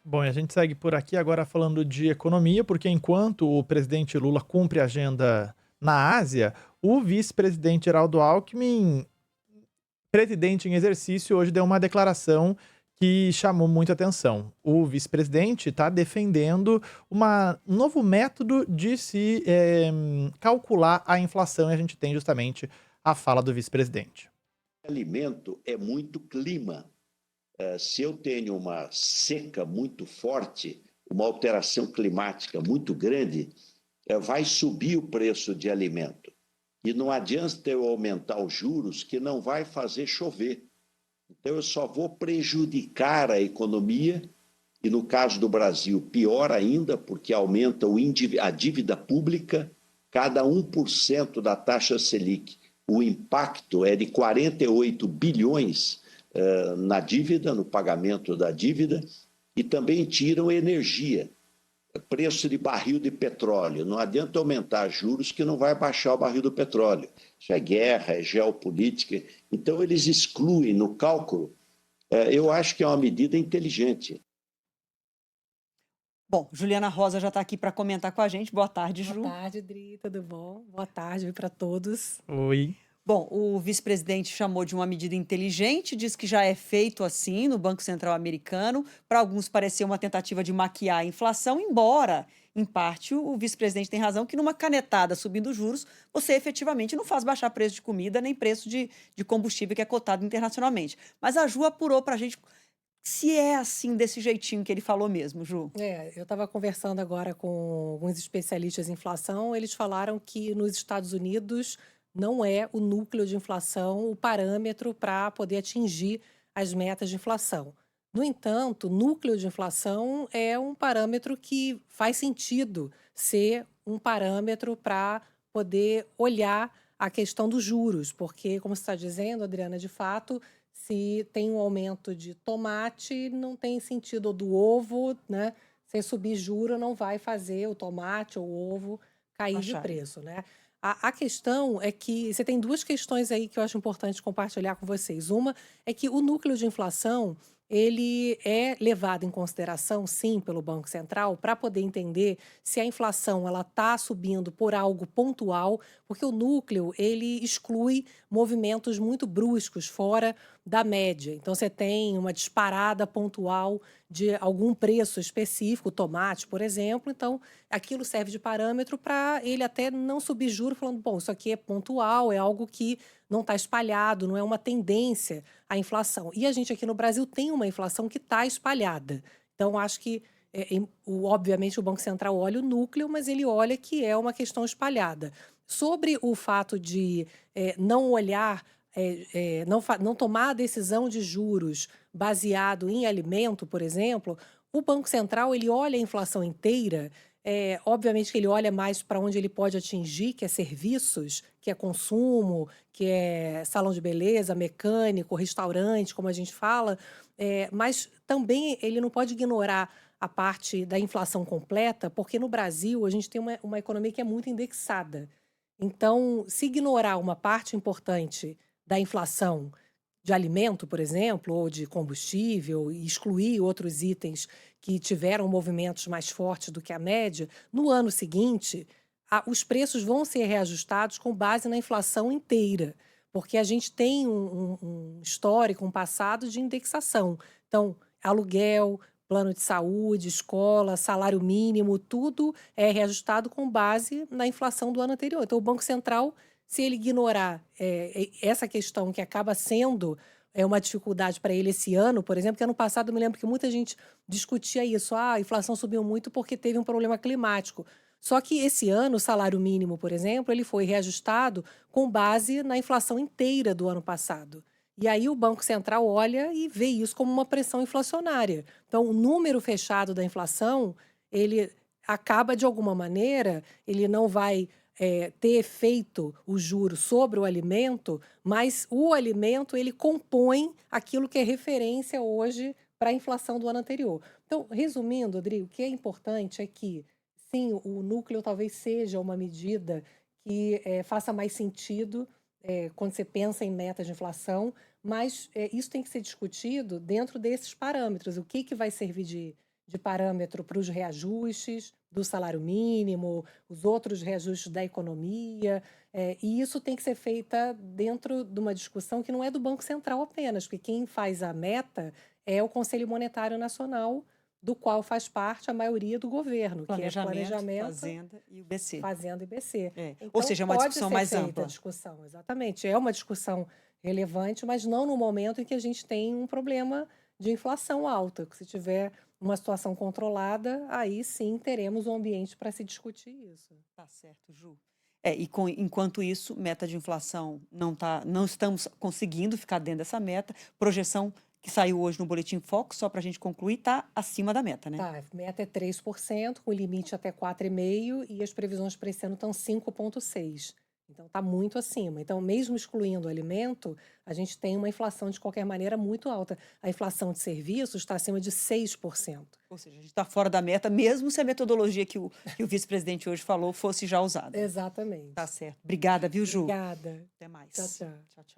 Bom, e a gente segue por aqui agora falando de economia, porque enquanto o presidente Lula cumpre a agenda na Ásia, o vice-presidente Geraldo Alckmin, presidente em exercício, hoje deu uma declaração que chamou muita atenção. O vice-presidente está defendendo um novo método de se calcular a inflação, e a gente tem justamente a fala do vice-presidente. Alimento é muito clima. Se eu tenho uma seca muito forte, uma alteração climática muito grande, vai subir o preço de alimento. E não adianta eu aumentar os juros, que não vai fazer chover. Então, eu só vou prejudicar a economia, e no caso do Brasil, pior ainda, porque aumenta a dívida pública, cada 1% da taxa Selic. O impacto é de 48 bilhões na dívida, no pagamento da dívida, e também tiram energia, preço de barril de petróleo. Não adianta aumentar juros que não vai baixar o barril do petróleo. Isso é guerra, é geopolítica. Então, eles excluem no cálculo. Eu acho que é uma medida inteligente. Bom, Juliana Rosa já está aqui para comentar com a gente. Boa tarde, Boa Ju. tarde, Dri, tudo bom? Boa tarde para todos. Oi. Bom, o vice-presidente chamou de uma medida inteligente, diz que já é feito assim no Banco Central americano. Para alguns pareceu uma tentativa de maquiar a inflação, embora, em parte, o vice-presidente tem razão que numa canetada subindo os juros, você efetivamente não faz baixar preço de comida nem preço de combustível que é cotado internacionalmente. Mas a Ju apurou para a gente se é assim, desse jeitinho que ele falou mesmo, Ju. Eu estava conversando agora com alguns especialistas em inflação, eles falaram que nos Estados Unidos não é o núcleo de inflação o parâmetro para poder atingir as metas de inflação. No entanto, o núcleo de inflação é um parâmetro que faz sentido ser um parâmetro para poder olhar a questão dos juros, porque, como você está dizendo, Adriana, de fato, se tem um aumento de tomate, não tem sentido, ou do ovo, né? Se subir juro, não vai fazer o tomate ou o ovo cair de Baixarem. preço, né? A questão é que você tem duas questões aí que eu acho importante compartilhar com vocês. Uma é que o núcleo de inflação ele é levado em consideração, sim, pelo Banco Central, para poder entender se a inflação ela está subindo por algo pontual, porque o núcleo ele exclui movimentos muito bruscos fora da média. Então, você tem uma disparada pontual de algum preço específico, tomate, por exemplo. Então, aquilo serve de parâmetro para ele até não subir juro, falando, bom, isso aqui é pontual, é algo que não está espalhado, não é uma tendência à inflação. E a gente aqui no Brasil tem uma inflação que está espalhada. Então, acho que, obviamente, o Banco Central olha o núcleo, mas ele olha que é uma questão espalhada. Sobre o fato de não olhar não tomar a decisão de juros baseado em alimento, por exemplo, o Banco Central ele olha a inflação inteira. Obviamente que ele olha mais para onde ele pode atingir, que é serviços, que é consumo, que é salão de beleza, mecânico, restaurante, como a gente fala, mas também ele não pode ignorar a parte da inflação completa, porque no Brasil a gente tem uma economia que é muito indexada. Então, se ignorar uma parte importante da inflação de alimento, por exemplo, ou de combustível, e excluir outros itens que tiveram movimentos mais fortes do que a média, no ano seguinte, os preços vão ser reajustados com base na inflação inteira, porque a gente tem um histórico, um passado de indexação. Então, aluguel, plano de saúde, escola, salário mínimo, tudo é reajustado com base na inflação do ano anterior. Então, o Banco Central, se ele ignorar essa questão que acaba sendo uma dificuldade para ele esse ano, por exemplo, que ano passado eu me lembro que muita gente discutia isso. A inflação subiu muito porque teve um problema climático. Só que esse ano, o salário mínimo, por exemplo, ele foi reajustado com base na inflação inteira do ano passado. E aí o Banco Central olha e vê isso como uma pressão inflacionária. Então, o número fechado da inflação, ele acaba de alguma maneira, ele não vai ter efeito o juro sobre o alimento, mas o alimento ele compõe aquilo que é referência hoje para a inflação do ano anterior. Então, resumindo, Rodrigo, o que é importante é que, sim, o núcleo talvez seja uma medida que faça mais sentido quando você pensa em metas de inflação, mas isso tem que ser discutido dentro desses parâmetros. O que vai servir de de parâmetro para os reajustes do salário mínimo, os outros reajustes da economia, e isso tem que ser feita dentro de uma discussão que não é do Banco Central apenas, porque quem faz a meta é o Conselho Monetário Nacional, do qual faz parte a maioria do governo, que é Planejamento, Fazenda e o BC. Fazenda e BC. Ou Então, seja, é uma pode discussão ser mais feita ampla. a discussão, exatamente. É uma discussão relevante, mas não no momento em que a gente tem um problema de inflação alta. Que se tiver uma situação controlada, aí sim teremos um ambiente para se discutir isso. Tá certo, Ju. Enquanto isso, meta de inflação não estamos conseguindo ficar dentro dessa meta. Projeção que saiu hoje no Boletim Focus, só para a gente concluir, está acima da meta, né? Tá, a meta é 3%, com limite até 4,5%, e as previsões para esse ano estão 5,6%. Então, está muito acima. Então, mesmo excluindo o alimento, a gente tem uma inflação, de qualquer maneira, muito alta. A inflação de serviços está acima de 6%. Ou seja, a gente está fora da meta, mesmo se a metodologia que o vice-presidente hoje falou fosse já usada. Exatamente. Tá certo. Obrigada, viu, Ju? Obrigada. Até mais. Tchau, tchau. Tchau, tchau.